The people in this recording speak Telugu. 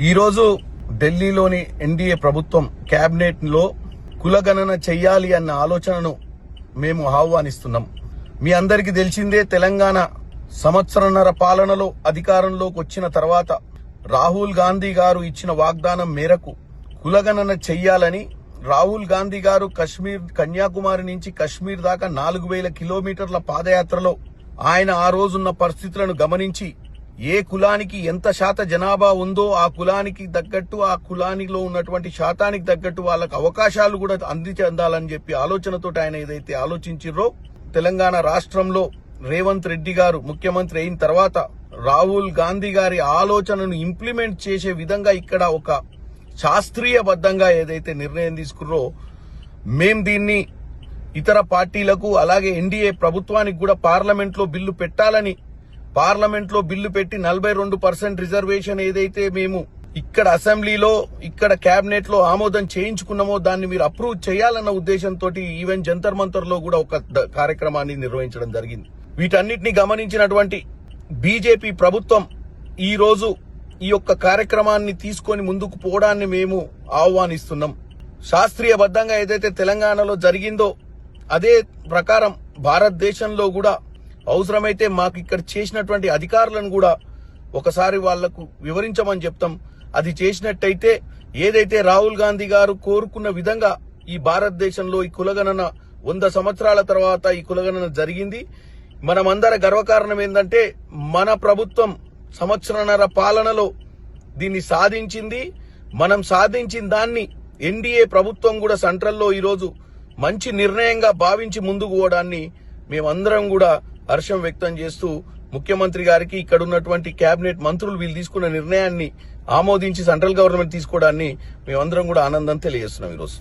ఈరోజు ఢిల్లీలోని ఎన్డీఏ ప్రభుత్వం కేబినెట్ లో కులగణన చెయ్యాలి అన్న ఆలోచనను మేము ఆహ్వానిస్తున్నాం. మీ అందరికీ తెలిసిందే, తెలంగాణ సంవత్సరన్నర పాలనలో అధికారంలోకి వచ్చిన తర్వాత రాహుల్ గాంధీ గారు ఇచ్చిన వాగ్దానం మేరకు కులగణన చెయ్యాలని రాహుల్ గాంధీ గారు కన్యాకుమారి నుంచి కశ్మీర్ దాకా 4000 కిలోమీటర్ల పాదయాత్రలో ఆయన ఆ రోజున్న పరిస్థితులను గమనించి ఏ కులానికి ఎంత శాత జనాభా ఉందో ఆ కులానికి తగ్గట్టు, ఆ కులానిలో ఉన్నటువంటి శాతానికి తగ్గట్టు వాళ్ళకు అవకాశాలు కూడా అందించాలని చెప్పి ఆలోచనతో ఆయన ఏదైతే ఆలోచించారో, తెలంగాణ రాష్ట్రంలో రేవంత్ రెడ్డి గారు ముఖ్యమంత్రి అయిన తర్వాత రాహుల్ గాంధీ గారి ఆలోచనను ఇంప్లిమెంట్ చేసే విధంగా ఇక్కడ ఒక శాస్త్రీయబద్ధంగా ఏదైతే నిర్ణయం తీసుకున్నారో, మేం దీన్ని ఇతర పార్టీలకు అలాగే ఎన్డీఏ ప్రభుత్వానికి కూడా పార్లమెంట్ లో బిల్లు పెట్టాలని, పార్లమెంట్ లో బిల్లు పెట్టి 42% రిజర్వేషన్ ఏదైతే మేము ఇక్కడ అసెంబ్లీలో ఇక్కడ కేబినెట్ లో ఆమోదం చేయించుకున్నామో దాన్ని మీరు అప్రూవ్ చేయాలన్న ఉద్దేశంతో ఈవెన్ జంతర్ మంతర్ లో కూడా ఒక కార్యక్రమాన్ని నిర్వహించడం జరిగింది. వీటన్నిటిని గమనించినటువంటి బీజేపీ ప్రభుత్వం ఈ రోజు ఈ యొక్క కార్యక్రమాన్ని తీసుకొని ముందుకు పోవడాన్ని మేము ఆహ్వానిస్తున్నాం. శాస్త్రీయబద్ధంగా ఏదైతే తెలంగాణలో జరిగిందో అదే ప్రకారం భారతదేశంలో కూడా అవసరమైతే మాకు ఇక్కడ చేసినటువంటి అధికారులను కూడా ఒకసారి వాళ్లకు వివరించమని చెప్తాం. అది చేసినట్టయితే ఏదైతే రాహుల్ గాంధీ గారు కోరుకున్న విధంగా ఈ భారతదేశంలో ఈ కులగణన 100 సంవత్సరాల తర్వాత ఈ కులగణన జరిగింది. మనమందర గర్వకారణం ఏంటంటే మన ప్రభుత్వం సంవత్సరన్నర పాలనలో దీన్ని సాధించింది. మనం సాధించిన దాన్ని ఎన్డీఏ ప్రభుత్వం కూడా సెంట్రల్లో ఈరోజు మంచి నిర్ణయంగా భావించి ముందుకు పోవడాన్ని మేమందరం కూడా హర్షం వ్యక్తం చేస్తూ ముఖ్యమంత్రి గారికి ఇక్కడ ఉన్నటువంటి కేబినెట్ మంత్రులు వీళ్ళు తీసుకున్న నిర్ణయాన్ని ఆమోదించి సెంట్రల్ గవర్నమెంట్ తీసుకోవడాన్ని మేమందరం కూడా ఆనందం తెలియజేస్తున్నాం ఈరోజు.